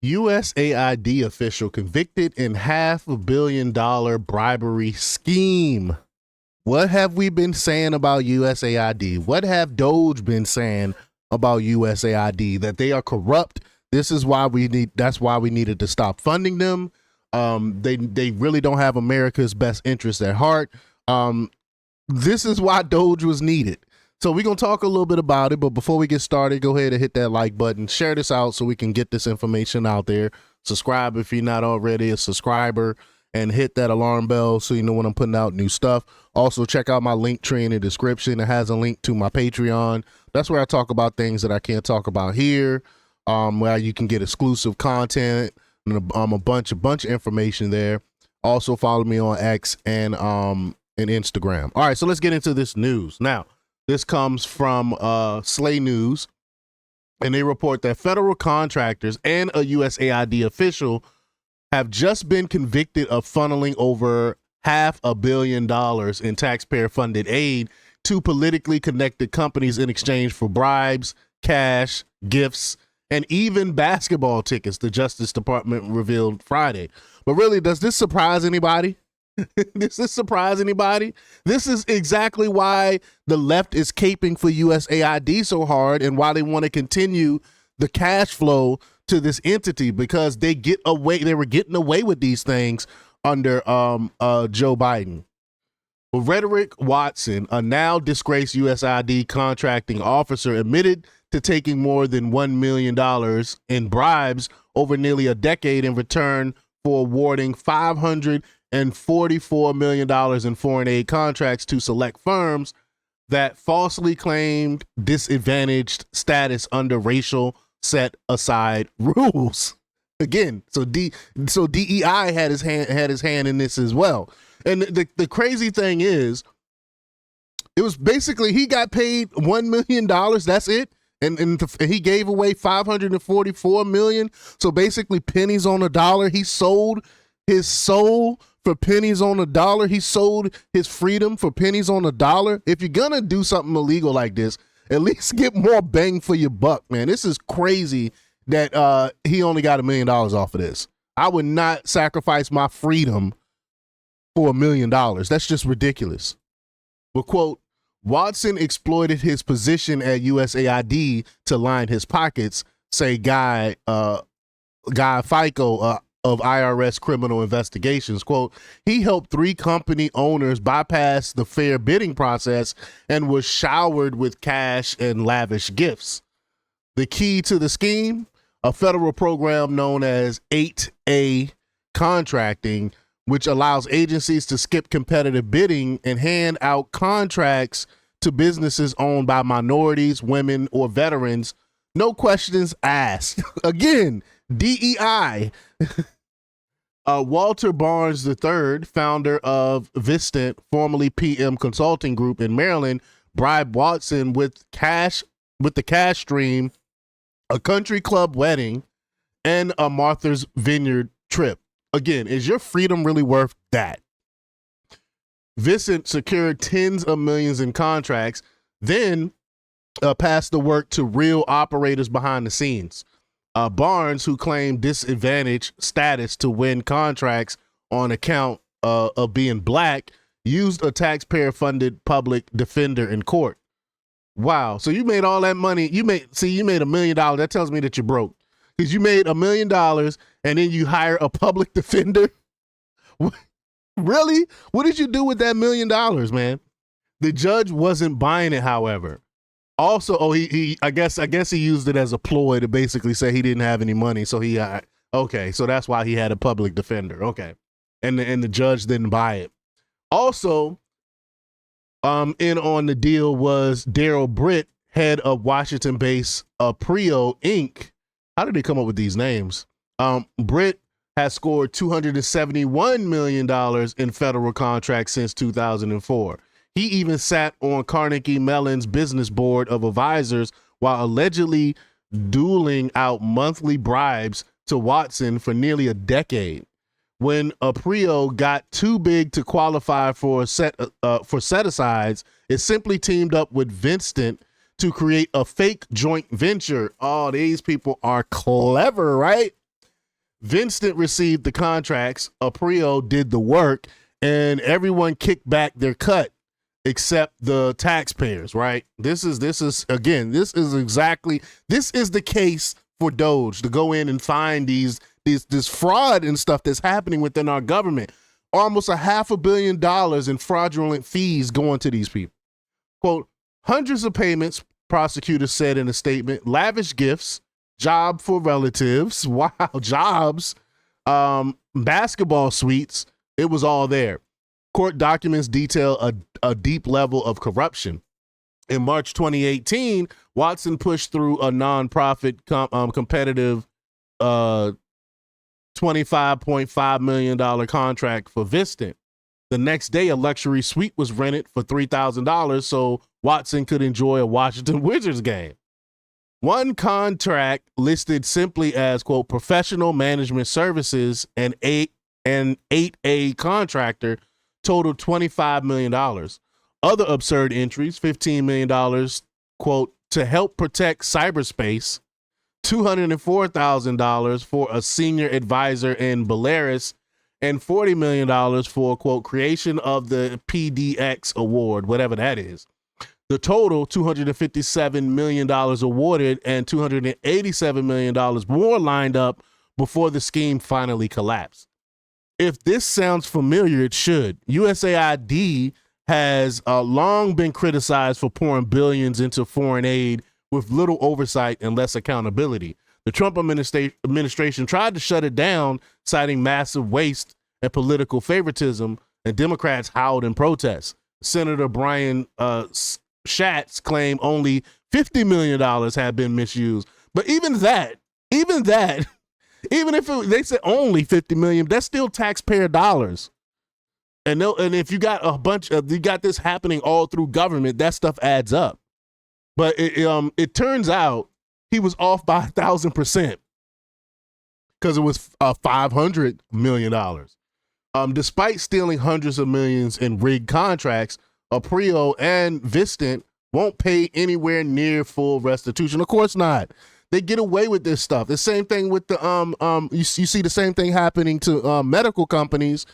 USAID official convicted in $500 million bribery scheme. What have we been saying about USAID? What have Doge been saying about USAID? That they are corrupt. That's why we needed to stop funding them. They really don't have America's best interest at heart. This is why Doge was needed. So we're going to talk a little bit about it, but before we get started, go ahead and hit that like button, share this out so we can get this information out there. Subscribe if you're not already a subscriber, and hit that alarm bell so you know when I'm putting out new stuff. Also, check out my link tree in the description. It has a link to my Patreon. That's where I talk about things that I can't talk about here, where you can get exclusive content and a bunch of information there. Also, follow me on X and Instagram. All right, so let's get into this news now. This comes from Slay News, and they report that federal contractors and a USAID official have just been convicted of funneling over $500 million in taxpayer-funded aid to politically connected companies in exchange for bribes, cash, gifts, and even basketball tickets, the Justice Department revealed Friday. But really, does this surprise anybody? Does this surprise anybody? This is exactly why the left is caping for USAID so hard, and why they want to continue the cash flow to this entity, because they were getting away with these things under Joe Biden. Well, Frederick Watson, a now disgraced USAID contracting officer, admitted to taking more than $1 million in bribes over nearly a decade in return for awarding $544 million in foreign aid contracts to select firms that falsely claimed disadvantaged status under racial set aside rules. Again, so DEI had his hand in this as well. And the crazy thing is, it was basically he got paid $1 million. That's it. And he gave away $544 million. So basically pennies on a dollar. He sold his soul for pennies on a dollar. He sold his freedom for pennies on a dollar. If you're going to do something illegal like this, at least get more bang for your buck, man. This is crazy that he only got $1 million off of this. I would not sacrifice my freedom for $1 million. That's just ridiculous. But quote, Watson exploited his position at USAID to line his pockets, say Guy FICO of IRS criminal investigations. Quote, he helped 3 company owners bypass the fair bidding process and was showered with cash and lavish gifts. The key to the scheme, a federal program known as 8A contracting, which allows agencies to skip competitive bidding and hand out contracts to businesses owned by minorities, women, or veterans. No questions asked. Again, DEI. Walter Barnes III, founder of Vistant, formerly PM Consulting Group in Maryland, bribed Watson with the cash stream, a country club wedding, and a Martha's Vineyard trip. Again, is your freedom really worth that? Vistant secured tens of millions in contracts, then passed the work to real operators behind the scenes. Barnes, who claimed disadvantaged status to win contracts on account of being black, used a taxpayer-funded public defender in court. Wow. So you made all that money. You made $1 million. That tells me that you're broke, because you made $1 million and then you hire a public defender. Really? What did you do with that $1 million, man? The judge wasn't buying it, however. Also, I guess he used it as a ploy to basically say he didn't have any money. So okay, so that's why he had a public defender. Okay. And the judge didn't buy it. Also, in on the deal was Daryl Britt, head of Washington-based Prio Inc. How did they come up with these names? Britt has scored $271 million in federal contracts since 2004. He even sat on Carnegie Mellon's business board of advisors while allegedly doling out monthly bribes to Watson for nearly a decade. When Prio got too big to qualify for set-asides, it simply teamed up with Vistant to create a fake joint venture. Oh, these people are clever, right? Vincent received the contracts, Aprio did the work, and everyone kicked back their cut except the taxpayers, right? This is the case for Doge to go in and find this fraud and stuff that's happening within our government. Almost $500 million in fraudulent fees going to these people. Quote, hundreds of payments, prosecutors said in a statement, lavish gifts, job for relatives, wow, jobs, basketball suites, it was all there. Court documents detail a deep level of corruption. In March 2018, Watson pushed through a nonprofit competitive $25.5 million contract for Vistant. The next day, a luxury suite was rented for $3,000 so Watson could enjoy a Washington Wizards game. One contract listed simply as, quote, professional management services and 8A contractor totaled $25 million. Other absurd entries, $15 million, quote, to help protect cyberspace, $204,000 for a senior advisor in Belarus, and $40 million for, quote, creation of the PDX award, whatever that is. The total, $257 million awarded and $287 million more lined up before the scheme finally collapsed. If this sounds familiar, it should. USAID has long been criticized for pouring billions into foreign aid with little oversight and less accountability. The Trump administration tried to shut it down, citing massive waste and political favoritism, and Democrats howled in protest. Senator Brian Schatz claimed only $50 million had been misused. But even if they said only $50 million, that's still taxpayer dollars. And if you got you got this happening all through government, that stuff adds up. But it turns out he was off by 1,000% because it was $500 million. Despite stealing hundreds of millions in rigged contracts, Aprio and Vistant won't pay anywhere near full restitution. Of course not. They get away with this stuff. The same thing with the you see the same thing happening to medical companies,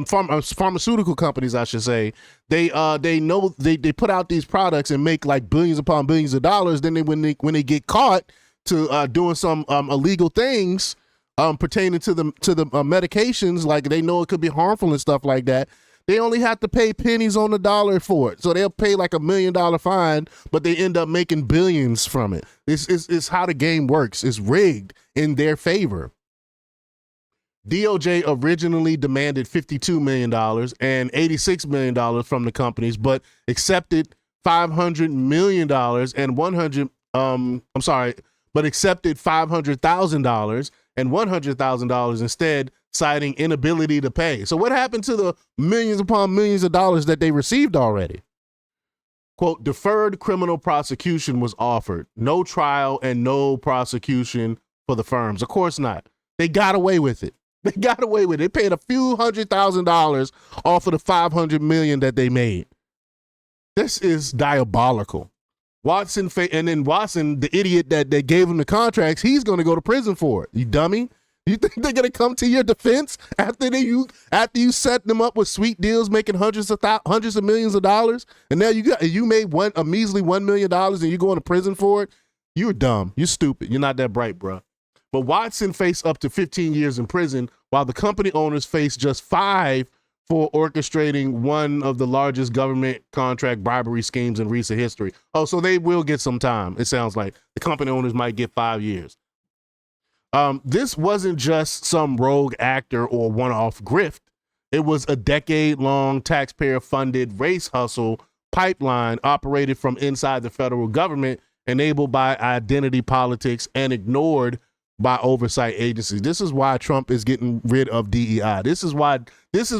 pharmaceutical companies, I should say. They know they put out these products and make like billions upon billions of dollars. Then when they get caught to doing some illegal things pertaining to the medications, like they know it could be harmful and stuff like that, they only have to pay pennies on the dollar for it. So they'll pay like $1 million fine, but they end up making billions from it. It's how the game works. It's rigged in their favor. DOJ originally demanded $52 million and $86 million from the companies, but accepted $500 million and accepted $500,000 and $100,000 instead, citing inability to pay. So what happened to the millions upon millions of dollars that they received already? Quote, deferred criminal prosecution was offered. No trial and no prosecution for the firms. Of course not. They got away with it. They paid a few $100,000 off of the $500 million that they made. This is diabolical. Watson, the idiot that gave him the contracts, he's going to go to prison for it. You dummy. You think they're going to come to your defense after you set them up with sweet deals, making hundreds of millions of dollars, and now you made a measly $1 million and you're going to prison for it? You're dumb. You're stupid. You're not that bright, bro. But Watson faced up to 15 years in prison, while the company owners faced just 5 for orchestrating one of the largest government contract bribery schemes in recent history. Oh, so they will get some time. It sounds like the company owners might get 5 years. This wasn't just some rogue actor or one-off grift. It was a decade-long taxpayer-funded race hustle pipeline operated from inside the federal government, enabled by identity politics and ignored by oversight agencies. This is why Trump is getting rid of DEI.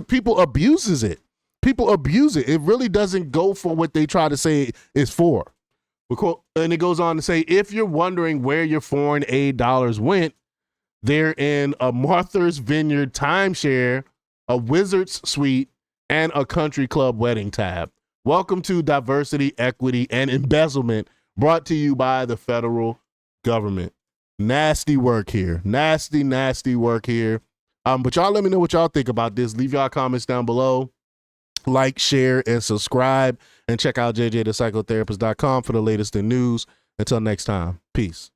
People abuses it. People abuse it. It really doesn't go for what they try to say it's for. And it goes on to say, if you're wondering where your foreign aid dollars went, they're in a Martha's Vineyard timeshare, a Wizards suite, and a country club wedding tab. Welcome to Diversity, Equity, and Embezzlement, brought to you by the federal government. Nasty work here. Nasty work here. But y'all let me know what y'all think about this. Leave y'all comments down below. Like, share, and subscribe. And check out jjthepsychotherapist.com for the latest in news. Until next time, peace.